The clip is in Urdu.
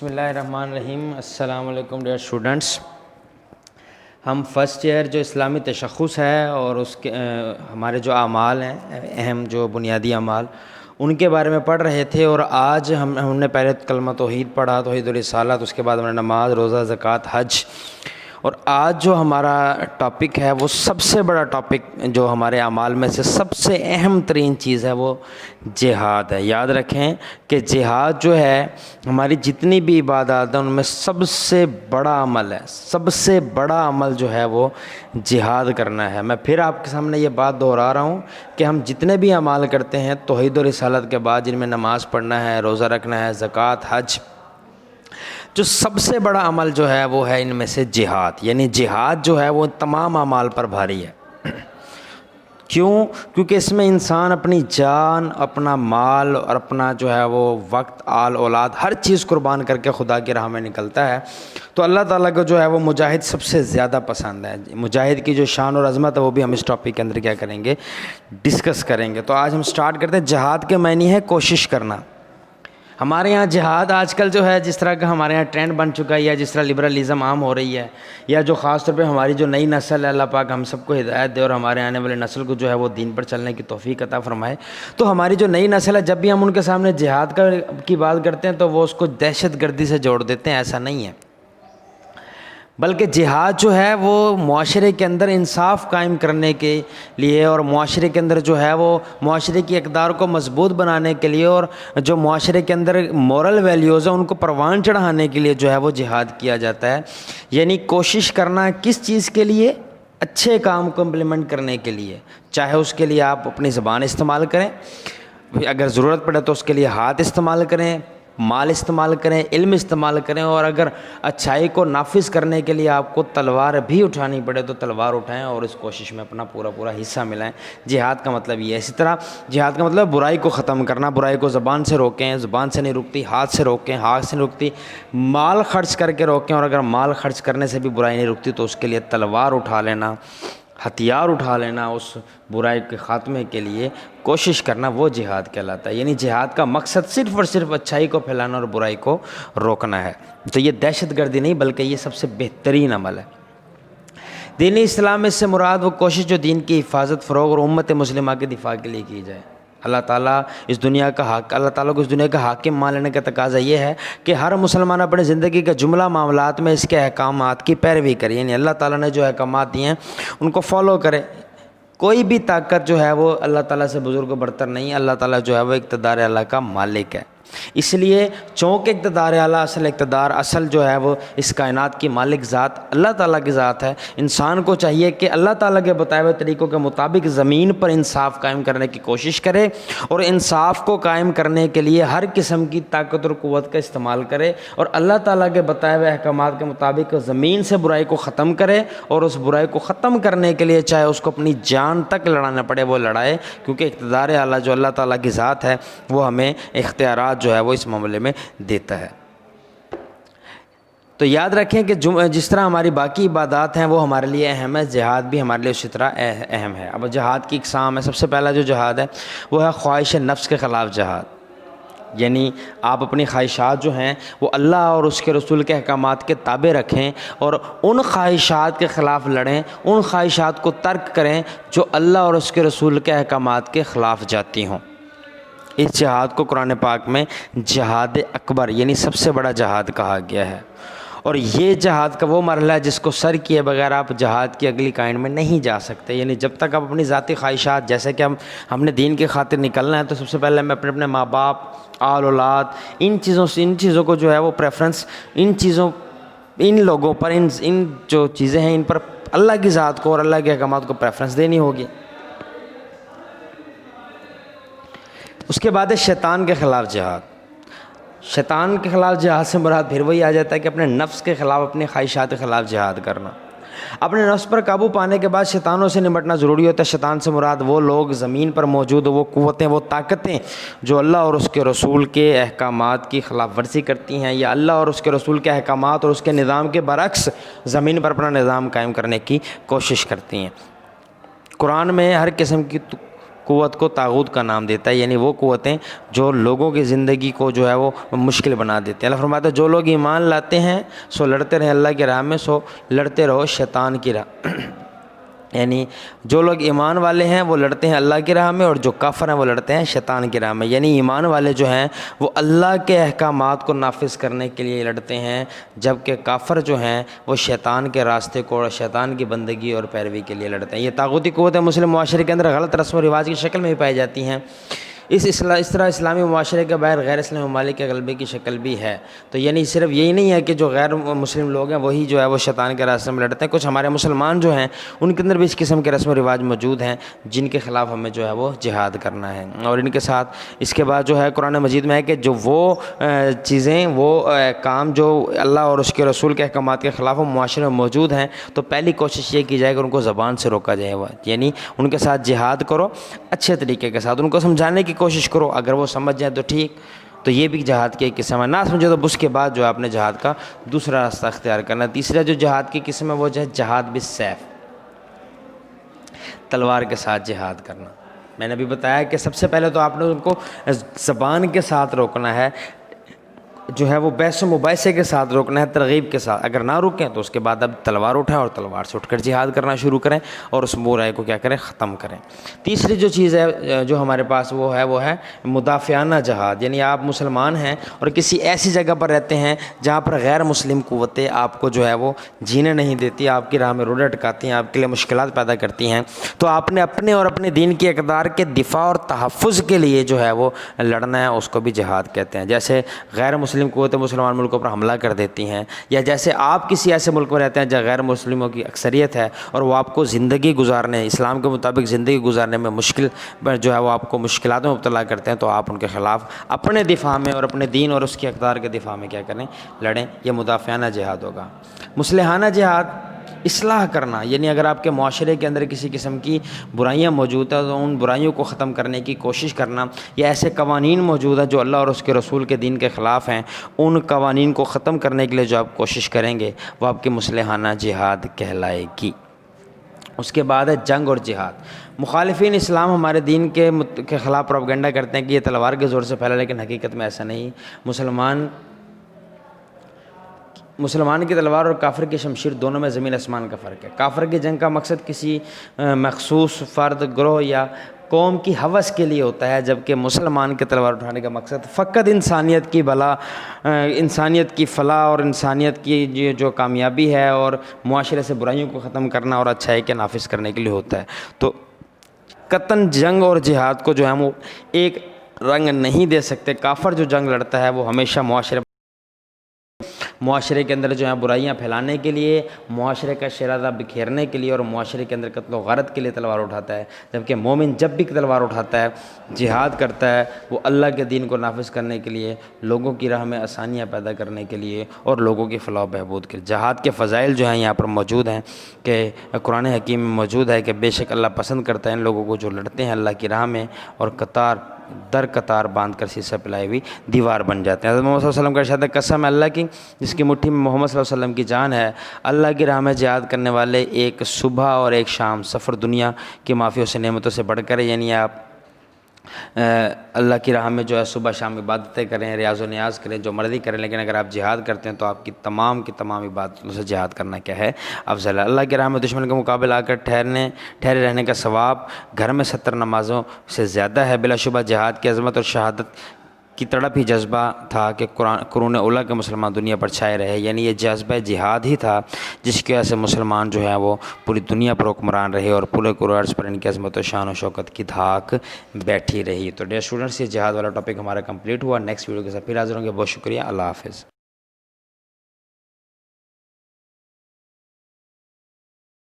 بسم اللہ الرحمن الرحیم۔ السلام علیکم ڈیئر اسٹوڈنٹس۔ ہم فرسٹ ایئر جو اسلامی تشخص ہے اور اس کے ہمارے جو اعمال ہیں، اہم جو بنیادی اعمال، ان کے بارے میں پڑھ رہے تھے، اور آج ہم نے پہلے کلمہ توحید پڑھا، توحید الرسالۃ، اس کے بعد ہم نے نماز، روزہ، زکوٰۃ، حج، اور آج جو ہمارا ٹاپک ہے وہ سب سے بڑا ٹاپک جو ہمارے اعمال میں سے سب سے اہم ترین چیز ہے وہ جہاد ہے۔ یاد رکھیں کہ جہاد جو ہے ہماری جتنی بھی عبادات ہیں ان میں سب سے بڑا عمل ہے، سب سے بڑا عمل جو ہے وہ جہاد کرنا ہے۔ میں پھر آپ کے سامنے یہ بات دہرا رہا ہوں کہ ہم جتنے بھی اعمال کرتے ہیں توحید و رسالت کے بعد، جن میں نماز پڑھنا ہے، روزہ رکھنا ہے، زکوٰۃ، حج، جو سب سے بڑا عمل جو ہے وہ ہے ان میں سے جہاد۔ یعنی جہاد جو ہے وہ تمام اعمال پر بھاری ہے۔ کیوں؟ کیونکہ اس میں انسان اپنی جان، اپنا مال اور اپنا جو ہے وہ وقت، آل اولاد، ہر چیز قربان کر کے خدا کی راہ میں نکلتا ہے۔ تو اللہ تعالیٰ کو جو ہے وہ مجاہد سب سے زیادہ پسند ہے۔ مجاہد کی جو شان اور عظمت ہے وہ بھی ہم اس ٹاپک کے اندر کیا کریں گے، ڈسکس کریں گے۔ تو آج ہم سٹارٹ کرتے ہیں۔ جہاد کے معنی ہے کوشش کرنا۔ ہمارے یہاں جہاد آج کل جو ہے جس طرح کا ہمارے یہاں ٹرینڈ بن چکا ہے، یا جس طرح لبرلزم عام ہو رہی ہے، یا جو خاص طور پہ ہماری جو نئی نسل ہے، اللہ پاک ہم سب کو ہدایت دے اور ہمارے آنے والے نسل کو جو ہے وہ دین پر چلنے کی توفیق عطا فرمائے۔ تو ہماری جو نئی نسل ہے، جب بھی ہم ان کے سامنے جہاد کی بات کرتے ہیں تو وہ اس کو دہشت گردی سے جوڑ دیتے ہیں۔ ایسا نہیں ہے، بلکہ جہاد جو ہے وہ معاشرے کے اندر انصاف قائم کرنے کے لیے، اور معاشرے کے اندر جو ہے وہ معاشرے کی اقدار کو مضبوط بنانے کے لیے، اور جو معاشرے کے اندر مورل ویلیوز ہیں ان کو پروان چڑھانے کے لیے جو ہے وہ جہاد کیا جاتا ہے۔ یعنی کوشش کرنا کس چیز کے لیے؟ اچھے کام کو امپلیمنٹ کرنے کے لیے۔ چاہے اس کے لیے آپ اپنی زبان استعمال کریں، اگر ضرورت پڑے تو اس کے لیے ہاتھ استعمال کریں، مال استعمال کریں، علم استعمال کریں، اور اگر اچھائی کو نافذ کرنے کے لیے آپ کو تلوار بھی اٹھانی پڑے تو تلوار اٹھائیں اور اس کوشش میں اپنا پورا حصہ ملائیں۔ جہاد کا مطلب یہ ہے۔ اسی طرح جہاد کا مطلب برائی کو ختم کرنا۔ برائی کو زبان سے روکیں، زبان سے نہیں رکتی، ہاتھ سے روکیں، ہاتھ سے نہیں رکتی، مال خرچ کر کے روکیں، اور اگر مال خرچ کرنے سے بھی برائی نہیں رکتی تو اس کے لیے تلوار اٹھا لینا، ہتھیار اٹھا لینا، اس برائی کے خاتمے کے لیے کوشش کرنا، وہ جہاد کہلاتا ہے۔ یعنی جہاد کا مقصد صرف اور صرف اچھائی کو پھیلانا اور برائی کو روکنا ہے۔ تو یہ دہشت گردی نہیں بلکہ یہ سب سے بہترین عمل ہے۔ دین اسلام میں سے مراد وہ کوشش جو دین کی حفاظت، فروغ اور امت مسلمہ کے دفاع کے لیے کی جائے۔ اللہ تعالیٰ کو اس دنیا کا حاکم مان لینے کا تقاضا یہ ہے کہ ہر مسلمان اپنے زندگی کے جملہ معاملات میں اس کے احکامات کی پیروی کرے۔ یعنی اللہ تعالیٰ نے جو احکامات دیے ہیں ان کو فالو کرے۔ کوئی بھی طاقت جو ہے وہ اللہ تعالیٰ سے بزرگ و برتر نہیں۔ اللہ تعالیٰ جو ہے وہ اقتدار اعلیٰ کا مالک ہے۔ اس لیے چونکہ اقتدار اعلیٰ اصل جو ہے وہ اس کائنات کی مالک ذات اللہ تعالیٰ کی ذات ہے، انسان کو چاہیے کہ اللہ تعالیٰ کے بتائے ہوئے طریقوں کے مطابق زمین پر انصاف قائم کرنے کی کوشش کرے، اور انصاف کو قائم کرنے کے لیے ہر قسم کی طاقت اور قوت کا استعمال کرے، اور اللہ تعالیٰ کے بتائے ہوئے احکامات کے مطابق زمین سے برائی کو ختم کرے، اور اس برائی کو ختم کرنے کے لیے چاہے اس کو اپنی جان تک لڑانا پڑے وہ لڑائے، کیونکہ اقتدار اعلیٰ جو اللہ تعالیٰ کی ذات ہے وہ ہمیں اختیارات جو ہے وہ اس معاملے میں دیتا ہے۔ تو یاد رکھیں کہ جس طرح ہماری باقی عبادات ہیں وہ ہمارے لیے اہم ہے، جہاد بھی ہمارے لیے اسی طرح اہم ہے۔ اب جہاد کی اقسام ہے۔ سب سے پہلا جو جہاد ہے وہ ہے خواہش نفس کے خلاف جہاد۔ یعنی آپ اپنی خواہشات جو ہیں وہ اللہ اور اس کے رسول کے احکامات کے تابع رکھیں، اور ان خواہشات کے خلاف لڑیں، ان خواہشات کو ترک کریں جو اللہ اور اس کے رسول کے احکامات کے خلاف جاتی ہوں۔ اس جہاد کو قرآن پاک میں جہاد اکبر یعنی سب سے بڑا جہاد کہا گیا ہے، اور یہ جہاد کا وہ مرحلہ ہے جس کو سر کیے بغیر آپ جہاد کی اگلی کائنڈ میں نہیں جا سکتے۔ یعنی جب تک آپ اپنی ذاتی خواہشات، جیسے کہ ہم نے دین کی خاطر نکلنا ہے تو سب سے پہلے میں اپنے ماں باپ، آل اولاد، ان چیزوں کو جو ہے وہ پریفرنس، ان لوگوں پر، ان جو چیزیں ہیں ان پر اللہ کی ذات کو اور اللہ کے احکامات کو پریفرنس دینی ہوگی۔ اس کے بعد ہے شیطان کے خلاف جہاد۔ شیطان کے خلاف جہاد سے مراد پھر وہی آ جاتا ہے کہ اپنے نفس کے خلاف، اپنے خواہشات کے خلاف جہاد کرنا۔ اپنے نفس پر قابو پانے کے بعد شیطانوں سے نمٹنا ضروری ہوتا ہے۔ شیطان سے مراد وہ لوگ زمین پر موجود وہ قوتیں، وہ طاقتیں جو اللہ اور اس کے رسول کے احکامات کی خلاف ورزی کرتی ہیں، یا اللہ اور اس کے رسول کے احکامات اور اس کے نظام کے برعکس زمین پر اپنا نظام قائم کرنے کی کوشش کرتی ہیں۔ قرآن میں ہر قسم کی قوت کو طاغوت کا نام دیتا ہے، یعنی وہ قوتیں جو لوگوں کی زندگی کو جو ہے وہ مشکل بنا دیتے ہیں۔ اللہ فرماتا ہے جو لوگ ایمان لاتے ہیں سو لڑتے رہیں اللہ کی راہ میں، سو لڑتے رہو شیطان کی راہ یعنی جو لوگ ایمان والے ہیں وہ لڑتے ہیں اللہ کی راہ میں، اور جو کافر ہیں وہ لڑتے ہیں شیطان کی راہ میں۔ یعنی ایمان والے جو ہیں وہ اللہ کے احکامات کو نافذ کرنے کے لیے لڑتے ہیں، جبکہ کافر جو ہیں وہ شیطان کے راستے کو اور شیطان کی بندگی اور پیروی کے لیے لڑتے ہیں۔ یہ طاغوتی قوتیں مسلم معاشرے کے اندر غلط رسم و رواج کی شکل میں بھی پائی جاتی ہیں۔ اس طرح اسلامی معاشرے کے باہر غیر اسلامی ممالک کے غلبے کی شکل بھی ہے۔ تو یعنی صرف یہی نہیں ہے کہ جو غیر مسلم لوگ ہیں وہی جو ہے وہ شیطان کے راستے میں لڑتے ہیں، کچھ ہمارے مسلمان جو ہیں ان کے اندر بھی اس قسم کے رسم و رواج موجود ہیں جن کے خلاف ہمیں جو ہے وہ جہاد کرنا ہے۔ اور ان کے ساتھ اس کے بعد جو ہے قرآن مجید میں ہے کہ جو وہ چیزیں وہ کام جو اللہ اور اس کے رسول کے احکامات کے خلاف وہ معاشرے میں موجود ہیں تو پہلی کوشش یہ کی جائے کہ ان کو زبان سے روکا جائے، یعنی ان کے ساتھ جہاد کرو اچھے طریقے کے ساتھ، ان کو سمجھانے کی کوشش کرو، اگر وہ سمجھ جائیں تو ٹھیک، تو یہ بھی جہاد کی ایک قسم ہے۔ نہ سمجھے تو اس کے بعد جو ہے اپنے جہاد کا دوسرا راستہ اختیار کرنا۔ تیسرا جو جہاد کی قسم ہے وہ جو ہے جہاد بالسیف، تلوار کے ساتھ جہاد کرنا۔ میں نے ابھی بتایا کہ سب سے پہلے تو آپ نے ان کو زبان کے ساتھ روکنا ہے، جو ہے وہ بحث و مباحثے کے ساتھ روکنا ہے، ترغیب کے ساتھ۔ اگر نہ روکیں تو اس کے بعد اب تلوار اٹھائیں اور تلوار سے اٹھ کر جہاد کرنا شروع کریں اور اس برائے کو کیا کریں، ختم کریں۔ تیسری جو چیز ہے جو ہمارے پاس وہ ہے مدافعانہ جہاد، یعنی آپ مسلمان ہیں اور کسی ایسی جگہ پر رہتے ہیں جہاں پر غیر مسلم قوتیں آپ کو جو ہے وہ جینے نہیں دیتی، آپ کی راہ میں روڈیں اٹکاتی ہیں، آپ کے لیے مشکلات پیدا کرتی ہیں، تو آپ نے اپنے اور اپنے دین کی اقدار کے دفاع اور تحفظ کے لیے جو ہے وہ لڑنا ہے، اس کو بھی جہاد کہتے ہیں۔ جیسے غیر مسلم قوتیں مسلمان ملکوں پر حملہ کر دیتی ہیں، یا جیسے آپ کسی ایسے ملک میں رہتے ہیں جہاں غیر مسلموں کی اکثریت ہے اور وہ آپ کو زندگی گزارنے، اسلام کے مطابق زندگی گزارنے میں مشکل جو ہے وہ آپ کو مشکلات میں مبتلا کرتے ہیں، تو آپ ان کے خلاف اپنے دفاع میں اور اپنے دین اور اس کی اقدار کے دفاع میں کیا کریں، لڑیں۔ یہ مدافعانہ جہاد ہوگا۔ مصلحانہ جہاد، اصلاح کرنا، یعنی اگر آپ کے معاشرے کے اندر کسی قسم کی برائیاں موجود ہیں تو ان برائیوں کو ختم کرنے کی کوشش کرنا، یا ایسے قوانین موجود ہیں جو اللہ اور اس کے رسول کے دین کے خلاف ہیں، ان قوانین کو ختم کرنے کے لیے جو آپ کوشش کریں گے وہ آپ کی مصلحانہ جہاد کہلائے گی۔ اس کے بعد ہے جنگ اور جہاد۔ مخالفین اسلام ہمارے دین کے خلاف پروپیگنڈا کرتے ہیں کہ یہ تلوار کے زور سے پھیلا، لیکن حقیقت میں ایسا نہیں۔ مسلمان کی تلوار اور کافر کی شمشیر دونوں میں زمین آسمان کا فرق ہے۔ کافر کی جنگ کا مقصد کسی مخصوص فرد، گروہ یا قوم کی ہوس کے لیے ہوتا ہے، جبکہ مسلمان کے تلوار اٹھانے کا مقصد فقط انسانیت کی انسانیت کی فلاح اور انسانیت کی جو کامیابی ہے اور معاشرے سے برائیوں کو ختم کرنا اور اچھائی کے نافذ کرنے کے لیے ہوتا ہے۔ تو قطعاً جنگ اور جہاد کو جو ہے ہم ایک رنگ نہیں دے سکتے۔ کافر جو جنگ لڑتا ہے وہ ہمیشہ معاشرے کے اندر جو ہے برائیاں پھیلانے کے لیے، معاشرے کا شرارہ بکھیرنے کے لیے اور معاشرے کے اندر قتل و غارت کے لیے تلوار اٹھاتا ہے، جبکہ مومن جب بھی تلوار اٹھاتا ہے، جہاد کرتا ہے، وہ اللہ کے دین کو نافذ کرنے کے لیے، لوگوں کی راہ میں آسانیاں پیدا کرنے کے لیے اور لوگوں کی فلاح و بہبود کے لیے۔ جہاد کے فضائل جو ہیں یہاں پر موجود ہیں کہ قرآن حکیم میں موجود ہے کہ بے شک اللہ پسند کرتا ہے ان لوگوں کو جو لڑتے ہیں اللہ کی راہ میں اور قطار در قطار باندھ کر سیسہ پلائی ہوئی دیوار بن جاتے ہیں۔ حضرت محمد صلی اللہ علیہ وسلم کا ارشاد ہے، قسم اللہ کی جس کی مٹھی میں محمد صلی اللہ علیہ وسلم کی جان ہے، اللہ کی راہ میں جہاد کرنے والے ایک صبح اور ایک شام سفر دنیا کی معافیوں سے نعمتوں سے بڑھ کر ہے۔ یعنی آپ اللہ کی راہ میں جو ہے صبح شام عبادتیں کریں، ریاض و نیاز کریں، جو مرضی کریں، لیکن اگر آپ جہاد کرتے ہیں تو آپ کی تمام عبادتوں سے جہاد کرنا کیا ہے، افضل ہے۔ اللہ کی راہ میں دشمن کے مقابل آ کر ٹھہرے رہنے کا ثواب گھر میں 70 نمازوں سے زیادہ ہے۔ بلا شبہ جہاد کی عظمت اور شہادت کی تڑپ ہی جذبہ تھا کہ قرون اولیٰ کے مسلمان دنیا پر چھائے رہے، یعنی یہ جذبہ جہاد ہی تھا جس کی وجہ سے مسلمان جو ہے وہ پوری دنیا پر حکمران رہے اور پورے عرض پر ان کی عظمت و شان و شوکت کی دھاک بیٹھی رہی۔ تو ڈیئر اسٹوڈنٹس، یہ جہاد والا ٹاپک ہمارا کمپلیٹ ہوا۔ نیکسٹ ویڈیو کے ساتھ پھر حاضر ہوں گے۔ بہت شکریہ، اللہ حافظ۔